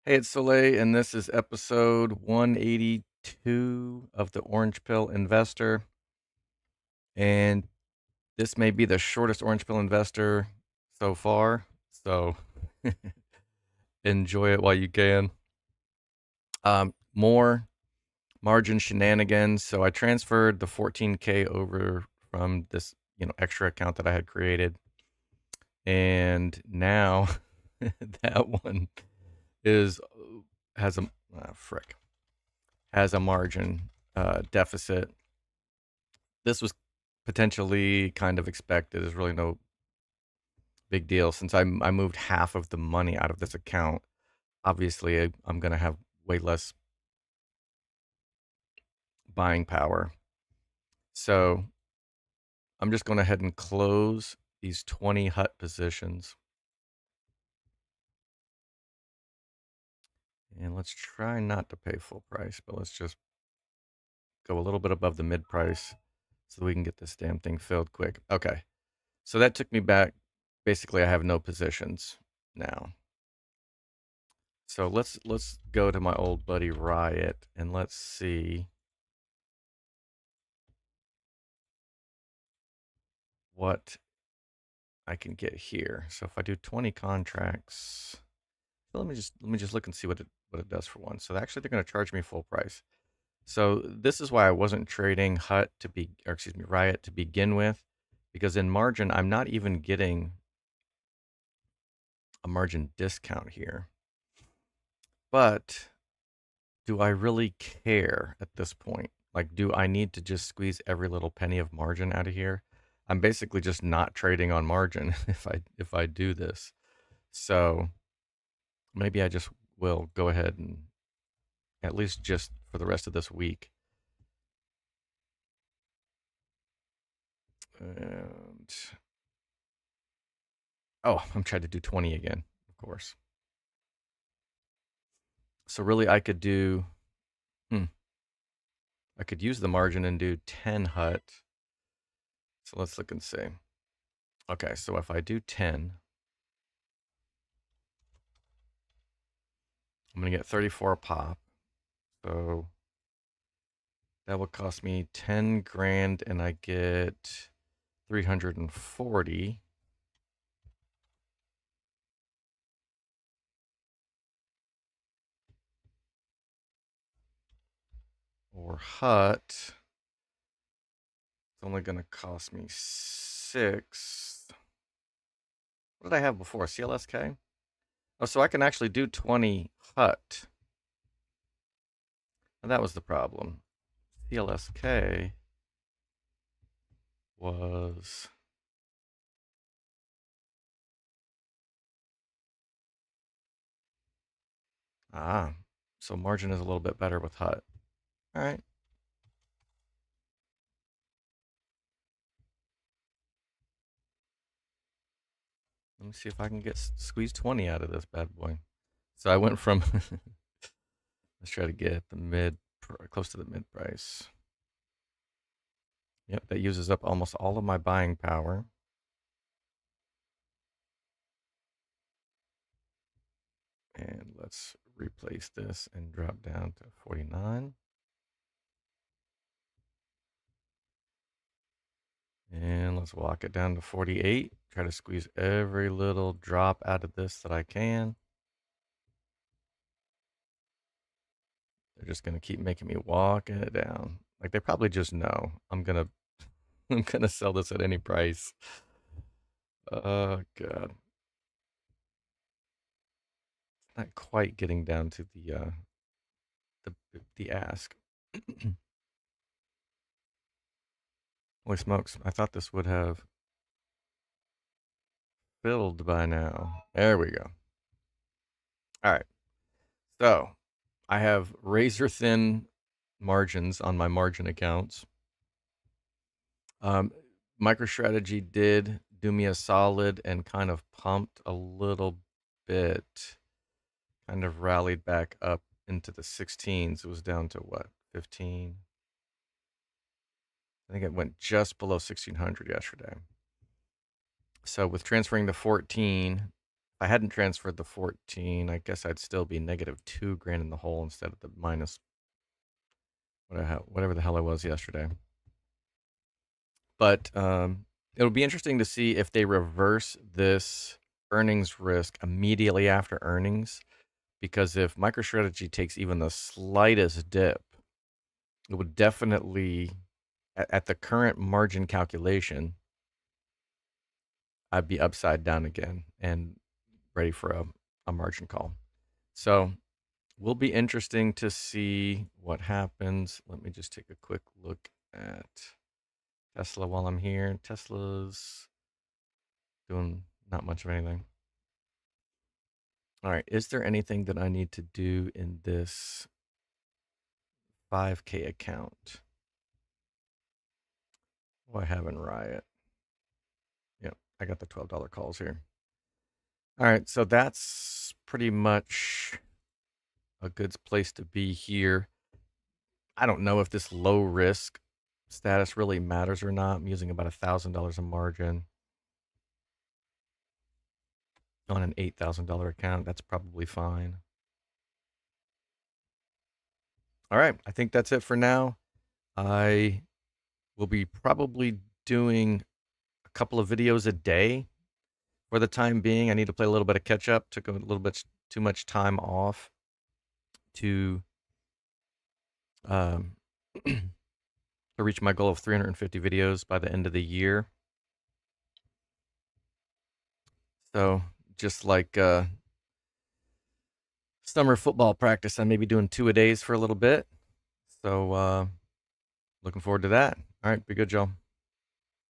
Hey, it's Soleil, and this is episode 182 of the Orange Pill Investor. And this may be the shortest Orange Pill Investor so far. So enjoy it while you can. More margin shenanigans. So I transferred the 14K over from this, extra account that I had created. And now that one is has a frick has a margin deficit. This was potentially kind of expected. There's really no big deal since I moved half of the money out of this account. Obviously, I'm going to have way less buying power. So I'm just going to head and close these 20 hut positions. And let's try not to pay full price, but let's just go a little bit above the mid price so that we can get this damn thing filled quick. Okay. So that took me back. Basically, I have no positions now. So let's go to my old buddy RIOT and let's see what I can get here. So if I do 20 contracts, let me just look and see what it does for one. So actually they're going to charge me full price. So this is why I wasn't trading RIOT to begin with, because in margin I'm not even getting a margin discount here. But do I really care at this point? Like, do I need to just squeeze every little penny of margin out of here? I'm basically just not trading on margin if I do this. So maybe I just will go ahead and at least just for the rest of this week. And oh, I'm trying to do 20 again, of course. So really I could do I could use the margin and do 10 hut. So let's look and see. Okay, so if I do 10, I'm going to get 34 a pop. So that will cost me 10 grand and I get 340. Or hut, it's only going to cost me 6. What did I have before? CLSK? Oh, so I can actually do 20 hut. And that was the problem. CLSK was so margin is a little bit better with hut. All right. Let me see if I can get squeeze 20 out of this bad boy. So I went from let's try to get the close to the mid price. Yep, that uses up almost all of my buying power. And let's replace this and drop down to 49. And let's walk it down to 48. Try to squeeze every little drop out of this that I can. They're just gonna keep making me walk it down. Like they probably just know I'm gonna I'm gonna sell this at any price. Oh god. Not quite getting down to the ask. Holy smokes, I thought this would have filled by now. There we go. All right. So I have razor thin margins on my margin accounts. MicroStrategy did do me a solid and kind of pumped a little bit, kind of rallied back up into the 16s. It was down to what, 15? I think it went just below 1600 yesterday. So with transferring to 14, I hadn't transferred the 14, I guess I'd still be negative 2 grand in the hole instead of the minus whatever the hell I was yesterday. But it'll be interesting to see if they reverse this earnings risk immediately after earnings, because if MicroStrategy takes even the slightest dip, it would definitely, at the current margin calculation, I'd be upside down again and ready for a margin call. So will be interesting to see what happens. Let me just take a quick look at Tesla while I'm here. Tesla's doing not much of anything. All right, is there anything that I need to do in this 5K account? What do I have in Riot? Yep, I got the $12 calls here. All right, so that's pretty much a good place to be here. I don't know if this low risk status really matters or not. I'm using about $1,000 a margin on an $8,000 account. That's probably fine. All right, I think that's it for now. I will be probably doing a couple of videos a day for the time being. I need to play a little bit of catch up. Took a little bit too much time off to um, to reach my goal of 350 videos by the end of the year. So just like summer football practice, I may be doing 2 a days for a little bit. So looking forward to that. All right, be good, y'all.